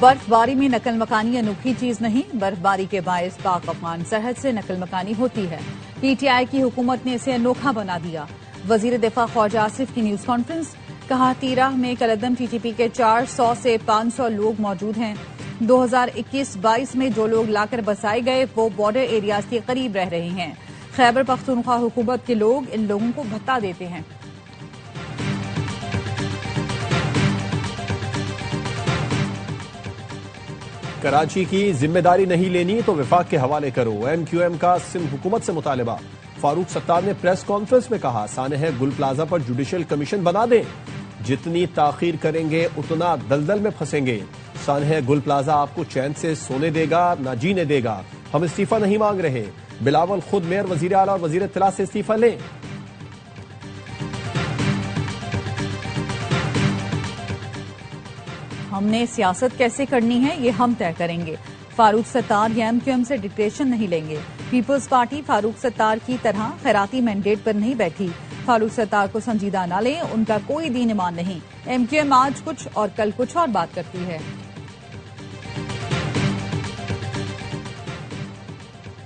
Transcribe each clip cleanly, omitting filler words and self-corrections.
برف باری میں نقل مکانی انوکھی چیز نہیں، برف باری کے باعث پاک افغان سرحد سے نقل مکانی ہوتی ہے۔ پی ٹی آئی کی حکومت نے اسے انوکھا بنا دیا۔ وزیر دفاع خواجہ آصف کی نیوز کانفرنس، کہا تیرہ میں کلعدم ٹی ٹی پی کے 400 سے 500 لوگ موجود ہیں۔ 2021-22 میں جو لوگ لا کر بسائے گئے وہ بارڈر ایریاز کے قریب رہ رہے ہیں۔ خیبر پختونخوا حکومت کے لوگ ان لوگوں کو بھتہ دیتے ہیں۔ کراچی کی ذمہ داری نہیں لینی تو وفاق کے حوالے کرو، ایم کیو ایم کا سندھ حکومت سے مطالبہ۔ فاروق ستار نے پریس کانفرنس میں کہا سانحہ گل پلازا پر جوڈیشل کمیشن بنا دیں، جتنی تاخیر کریں گے اتنا دلدل میں پھنسیں گے۔ سانحہ گل پلازا آپ کو چین سے سونے دے گا نہ جینے دے گا، ہم استعفیٰ نہیں مانگ رہے، بلاول خود میئر وزیر اعلیٰ اور وزیر اطلاع سے استعفیٰ لیں۔ ہم نے سیاست کیسے کرنی ہے یہ ہم طے کریں گے۔ فاروق ستار یا ایم کیو ایم سے ڈکٹیشن نہیں لیں گے۔ پیپلز پارٹی فاروق ستار کی طرح خیراتی مینڈیٹ پر نہیں بیٹھی۔ فاروق ستار کو سنجیدہ نہ لیں، ان کا کوئی دین ایمان نہیں۔ ایم کیو ایم آج کچھ اور کل کچھ اور بات کرتی ہے۔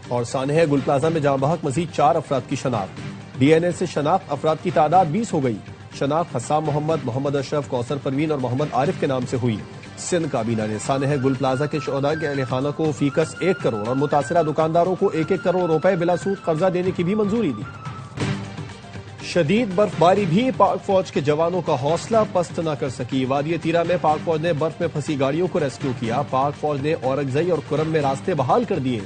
اور سانحہ گل پلازا میں جاں بحق مزید 4 افراد کی شناخت، ڈی این اے سے شناخت افراد کی تعداد 20 ہو گئی۔ شناخت حسام محمد، محمد اشرف، کوثر پروین اور محمد عارف کے نام سے ہوئی۔ سندھ کابینہ نے سانحہ گل پلازا کے شہداء کے اہل خانہ کو فی کس 1 کروڑ اور متاثرہ دکانداروں کو 1-1 کروڑ روپے بلا سود قرضہ دینے کی بھی منظوری دی۔ شدید برف باری بھی پاک فوج کے جوانوں کا حوصلہ پست نہ کر سکی۔ وادی تیرہ میں پاک فوج نے برف میں پھنسی گاڑیوں کو ریسکیو کیا۔ پاک فوج نے اورکزئی اور کرم میں راستے بحال کر دیے۔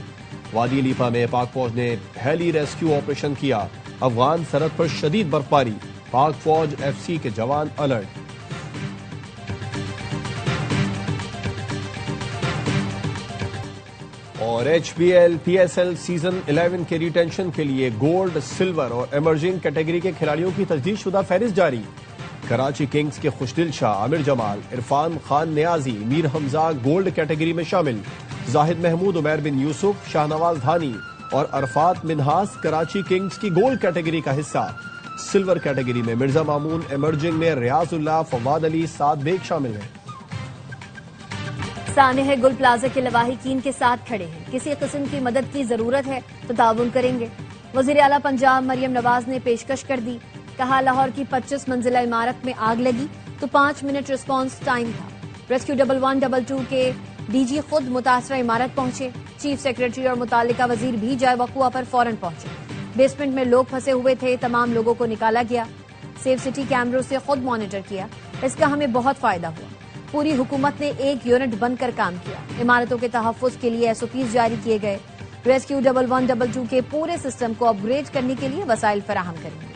وادی لیپا میں پاک فوج نے ہیلی ریسکیو آپریشن کیا۔ افغان سرحد پر شدید برف باری، پاک فوج ایف سی کے جوان الرٹ۔ اور H B L P S L season 11 کے ریٹینشن کے لیے گولڈ، سلور اور ایمرجنگ کیٹیگری کے کھلاڑیوں کی تجدید شدہ فہرست جاری۔ کراچی کنگز کے خوشدل شاہ عامر جمال، عرفان خان نیازی، میر حمزہ گولڈ کیٹیگری میں شامل۔ زاہد محمود، عمیر بن یوسف، شاہ نواز دھانی اور عرفات منہاس کراچی کنگز کی گولڈ کیٹیگری کا حصہ۔ سلور کیٹیگری میں مرزا مامون، ایمرجنگ میں ریاض اللہ، فواد علی، سعد بیگ شامل ہیں۔ سانحہ گل پلازا کے لواحقین کے ساتھ کھڑے ہیں، کسی قسم کی مدد کی ضرورت ہے تو تعاون کریں گے۔ وزیر اعلیٰ پنجاب مریم نواز نے پیشکش کر دی، کہا لاہور کی 25 منزلہ عمارت میں آگ لگی تو 5 منٹ رسپانس ٹائم تھا۔ ریسکیو 1112 کے ڈی جی خود متاثرہ عمارت پہنچے، چیف سیکریٹری اور متعلقہ وزیر بھی جائے وقوع پر فوراً پہنچے۔ بیسمنٹ میں لوگ پھنسے ہوئے تھے، تمام لوگوں کو نکالا گیا۔ سیف سٹی کیمروں سے خود مانیٹر کیا، اس کا ہمیں بہت فائدہ ہوا۔ پوری حکومت نے ایک یونٹ بن کر کام کیا۔ عمارتوں کے تحفظ کے لیے SOPs جاری کیے گئے۔ ریسکیو 1112 کے پورے سسٹم کو اپ گریڈ کرنے کے لیے وسائل فراہم کریں گے۔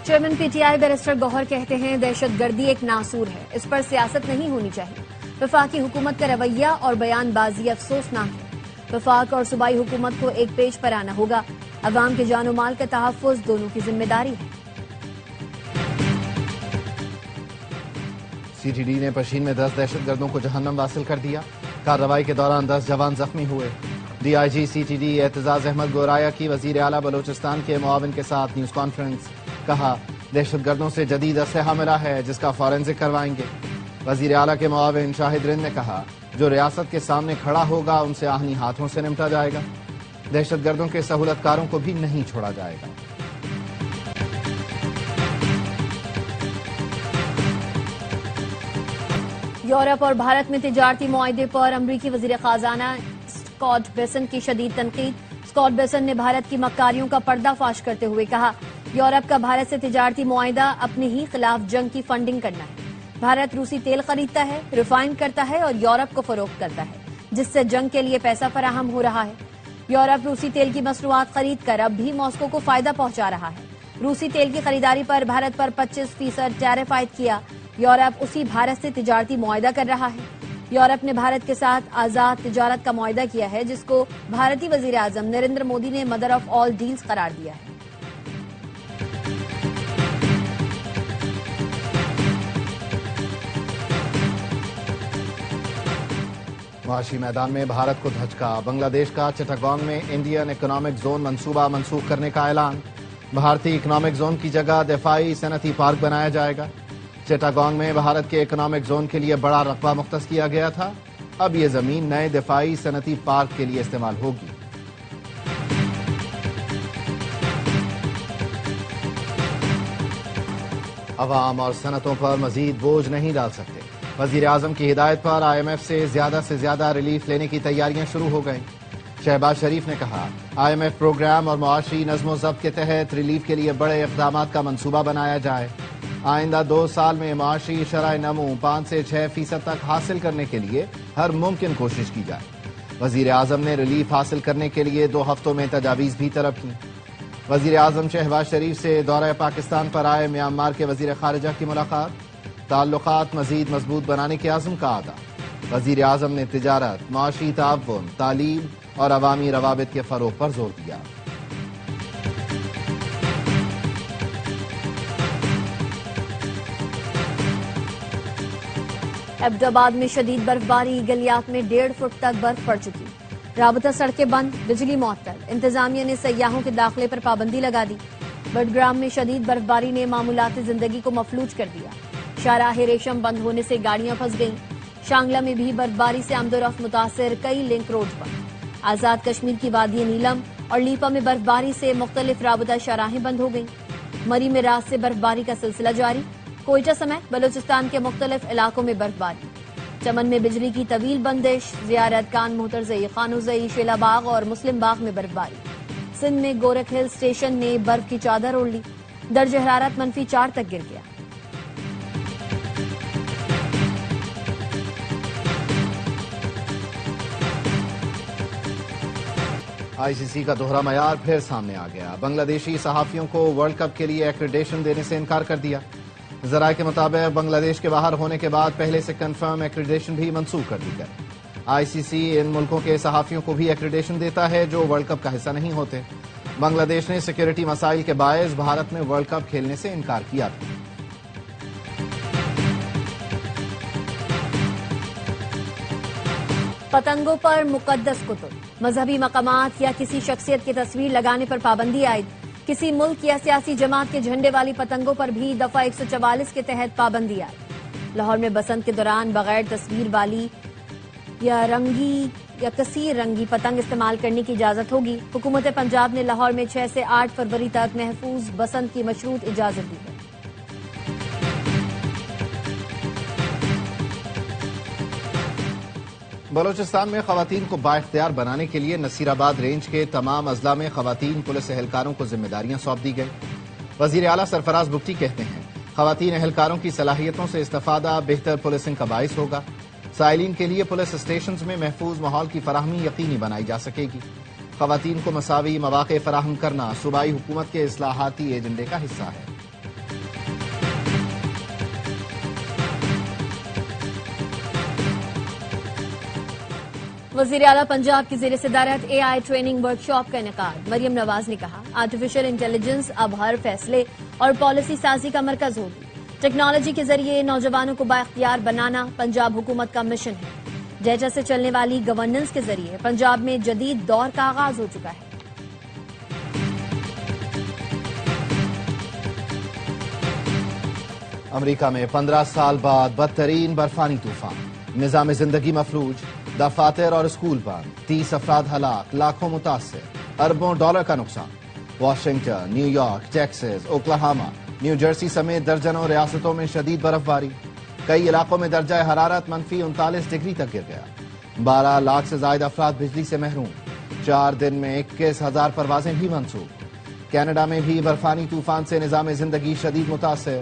Chairman P T I barrister Gohar کہتے ہیں دہشت گردی ایک ناسور ہے، اس پر سیاست نہیں ہونی چاہیے۔ وفاقی حکومت کا رویہ اور بیان بازی افسوسناک ہے۔ وفاق اور صوبائی حکومت کو ایک پیج پر آنا ہوگا۔ عوام کے جان و مال کا تحفظ دونوں کی ذمہ داری ہے۔ سی ٹی ڈی نے پشین میں 10 دہشت گردوں کو جہنم واصل کر دیا۔ کارروائی کے دوران 10 جوان زخمی ہوئے۔ D I G C T D Aitzaz Ahmed Goraya کی وزیر اعلیٰ بلوچستان کے معاون کے ساتھ نیوز کانفرنس، کہا دہشت گردوں سے جدید اسلحہ ملا ہے جس کا فورینسک کروائیں گے۔ وزیر اعلیٰ کے معاون شاہد رند نے کہا جو ریاست کے سامنے کھڑا ہوگا ان سے آہنی ہاتھوں سے نمٹا جائے گا، دہشت گردوں کے سہولت کاروں کو بھی نہیں چھوڑا جائے گا۔ یورپ اور بھارت میں تجارتی معاہدے پر امریکی وزیر خزانہ اسکاٹ بیسنٹ کی شدید تنقید۔ اسکاٹ بیسنٹ نے بھارت کی مکاریوں کا پردہ فاش کرتے ہوئے کہا یورپ کا بھارت سے تجارتی معاہدہ اپنے ہی خلاف جنگ کی فنڈنگ کرنا ہے۔ بھارت روسی تیل خریدتا ہے، ریفائن کرتا ہے اور یورپ کو فروخت کرتا ہے، جس سے جنگ کے لیے پیسہ فراہم ہو رہا ہے۔ یورپ روسی تیل کی مصنوعات خرید کر اب بھی ماسکو کو فائدہ پہنچا رہا ہے۔ روسی تیل کی خریداری پر بھارت پر 25% ٹیرف عائد کیا۔ یورپ اسی بھارت سے تجارتی معاہدہ کر رہا ہے۔ یورپ نے بھارت کے ساتھ آزاد تجارت کا معاہدہ کیا ہے جس کو بھارتی وزیر اعظم نریندر مودی نے مدر آف آل ڈیلز قرار دیا ہے۔ معاشی میدان میں بھارت کو دھچکا، بنگلہ دیش کا چٹاگانگ میں انڈین اکنامک زون منصوبہ منسوخ کرنے کا اعلان، بھارتی اکنامک زون کی جگہ دفاعی صنعتی پارک بنایا جائے گا۔ چٹاگانگ میں بھارت کے اکنامک زون کے لیے بڑا رقبہ مختص کیا گیا تھا، اب یہ زمین نئے دفاعی صنعتی پارک کے لیے استعمال ہوگی۔ عوام اور صنعتوں پر مزید بوجھ نہیں ڈال سکتے، وزیر اعظم کی ہدایت پر IMF سے زیادہ ریلیف لینے کی تیاریاں شروع ہو گئیں۔ شہباز شریف نے کہا IMF پروگرام اور معاشی نظم و ضبط کے تحت ریلیف کے لیے بڑے اقدامات کا منصوبہ بنایا جائے، آئندہ 2 سال میں معاشی شرح نمو 5 سے 6% تک حاصل کرنے کے لیے ہر ممکن کوشش کی جائے۔ وزیر اعظم نے ریلیف حاصل کرنے کے لیے 2 ہفتوں میں تجاویز بھی طلب کی۔ وزیر اعظم شہباز شریف سے دورہ پاکستان پر آئے میانمار کے وزیر خارجہ کی ملاقات، تعلقات مزید مضبوط بنانے کے عزم کا اعادہ۔ وزیر اعظم نے تجارت، معاشی تعاون، تعلیم اور عوامی روابط کے فروغ پر زور دیا۔ ایبٹ آباد میں شدید برفباری، گلیات میں 1.5 فٹ تک برف پڑ چکی، رابطہ سڑکیں بند، بجلی معطل، انتظامیہ نے سیاحوں کے داخلے پر پابندی لگا دی۔ بٹگرام میں شدید برفباری نے معمولات زندگی کو مفلوج کر دیا، شاہراہ ریشم بند ہونے سے گاڑیاں پھنس گئیں۔ شانگلہ میں بھی برفباری سے آمد و رفت متاثر، کئی لنک روڈ بند۔ آزاد کشمیر کی وادی نیلم اور لیپا میں برفباری سے مختلف رابطہ شاہراہیں بند ہو گئیں۔ مری میں رات سے برفباری کا سلسلہ جاری، کوئٹہ سمیت بلوچستان کے مختلف علاقوں میں برفباری۔ چمن میں بجلی کی طویل بندش، زیارت کان محترزئی، خانوزئی، شیلا باغ اور مسلم باغ میں برفباری۔ سندھ میں گورکھ ہل اسٹیشن نے برف کی چادر اوڑھ لی، درجہ حرارت -4 تک گر گیا۔ ICC کا دوہرا معیار پھر سامنے آ گیا، بنگلہ دیشی صحافیوں کو ورلڈ کپ کے لیے ایکریڈیشن دینے سے انکار کر دیا۔ ذرائع کے مطابق بنگلہ دیش کے باہر ہونے کے بعد پہلے سے کنفرم ایکریڈیشن بھی منسوخ کر دی گئی۔ ICC ان ملکوں کے صحافیوں کو بھی ایکریڈیشن دیتا ہے جو ورلڈ کپ کا حصہ نہیں ہوتے۔ بنگلہ دیش نے سیکیورٹی مسائل کے باعث بھارت میں ورلڈ کپ کھیلنے سے انکار کیا تھا۔ پتنگوں پر مقدس کتب، مذہبی مقامات یا کسی شخصیت کی تصویر لگانے پر پابندی عائد، کسی ملک یا سیاسی جماعت کے جھنڈے والی پتنگوں پر بھی دفعہ 144 کے تحت پابندی عائد۔ لاہور میں بسنت کے دوران بغیر تصویر والی یا رنگی یا کثیر رنگی پتنگ استعمال کرنے کی اجازت ہوگی۔ حکومت پنجاب نے لاہور میں 6 سے 8 فروری تک محفوظ بسنت کی مشروط اجازت دی ہے۔ بلوچستان میں خواتین کو بااختیار بنانے کے لیے نصیر آباد رینج کے تمام اضلاع میں خواتین پولیس اہلکاروں کو ذمہ داریاں سونپ دی گئی۔ وزیر اعلیٰ سرفراز بگٹی کہتے ہیں خواتین اہلکاروں کی صلاحیتوں سے استفادہ بہتر پولیسنگ کا باعث ہوگا، سائلین کے لیے پولیس اسٹیشنز میں محفوظ ماحول کی فراہمی یقینی بنائی جا سکے گی۔ خواتین کو مساوی مواقع فراہم کرنا صوبائی حکومت کے اصلاحاتی ایجنڈے کا حصہ ہے۔ وزیر اعلیٰ پنجاب کی زیر صدارت AI ٹریننگ ورکشاپ کا انعقاد، مریم نواز نے کہا آرٹیفیشل انٹیلیجنس اب ہر فیصلے اور پالیسی سازی کا مرکز ہوگی۔ ٹیکنالوجی کے ذریعے نوجوانوں کو بااختیار بنانا پنجاب حکومت کا مشن ہے۔ ڈیٹا سے چلنے والی گورننس کے ذریعے پنجاب میں جدید دور کا آغاز ہو چکا ہے۔ امریکہ میں 15 سال بعد بدترین برفانی طوفان، نظام زندگی مفلوج، دفاتر اور اسکول بند، 30 افراد ہلاک، لاکھوں متاثر، اربوں ڈالر کا نقصان۔ Washington, new York, Texas, Oklahoma, new Jersey سمیت درجنوں ریاستوں میں شدید برف باری، کئی علاقوں میں درجہ حرارت -39 ڈگری تک گر گیا، 12 لاکھ سے زائد افراد بجلی سے محروم، 4 دن میں 21,000 پروازیں بھی منسوخ۔ کینیڈا میں بھی برفانی طوفان سے نظام زندگی شدید متاثر،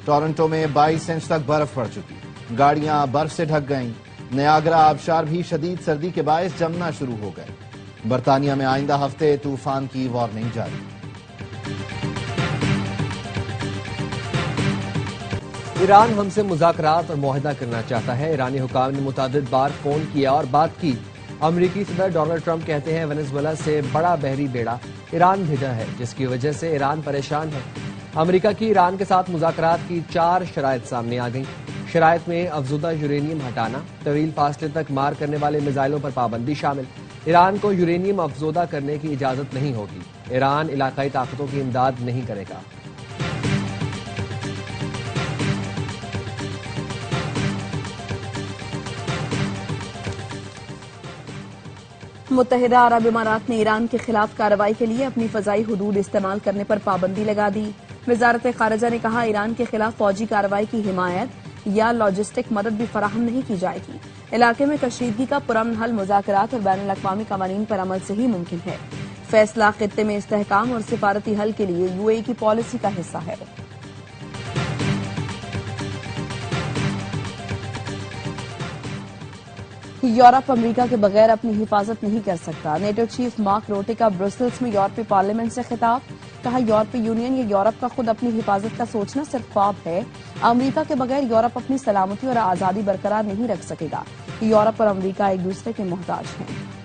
ٹورنٹو میں 22 انچ تک برف پڑ چکی، گاڑیاں برف سے ڈھک گئیں، نیاگرا آبشار بھی شدید سردی کے باعث جمنا شروع ہو گئے۔ برطانیہ میں آئندہ ہفتے طوفان کی وارننگ جاری۔ ایران ہم سے مذاکرات اور معاہدہ کرنا چاہتا ہے، ایرانی حکام نے متعدد بار فون کیا اور بات کی۔ امریکی صدر ڈونلڈ ٹرمپ کہتے ہیں ونیزویلا سے بڑا بحری بیڑا ایران بھیجا ہے جس کی وجہ سے ایران پریشان ہے۔ امریکہ کی ایران کے ساتھ مذاکرات کی 4 شرائط سامنے آ گئیں۔ شرائط میں افزودہ یورینیم ہٹانا، طویل فاصلے تک مار کرنے والے میزائلوں پر پابندی شامل۔ ایران کو یورینیم افزودہ کرنے کی اجازت نہیں ہوگی۔ ایران علاقائی طاقتوں کی امداد نہیں کرے گا۔ متحدہ عرب امارات نے ایران کے خلاف کارروائی کے لیے اپنی فضائی حدود استعمال کرنے پر پابندی لگا دی۔ وزارت خارجہ نے کہا ایران کے خلاف فوجی کارروائی کی حمایت یا لاجسٹک مدد بھی فراہم نہیں کی جائے گی۔ علاقے میں کشیدگی کا پرامن حل مذاکرات اور بین الاقوامی قوانین پر عمل سے ہی ممکن ہے۔ فیصلہ خطے میں استحکام اور سفارتی حل کے لیے UAE کی پالیسی کا حصہ ہے۔ یورپ امریکہ کے بغیر اپنی حفاظت نہیں کر سکتا۔ نیٹو چیف مارک روٹے کا برسلز میں یورپی پارلیمنٹ سے خطاب۔ کہا یورپی یونین یا یورپ کا خود اپنی حفاظت کا سوچنا صرف خواب ہے۔ امریکہ کے بغیر یورپ اپنی سلامتی اور آزادی برقرار نہیں رکھ سکے گا۔ یورپ اور امریکہ ایک دوسرے کے محتاج ہیں۔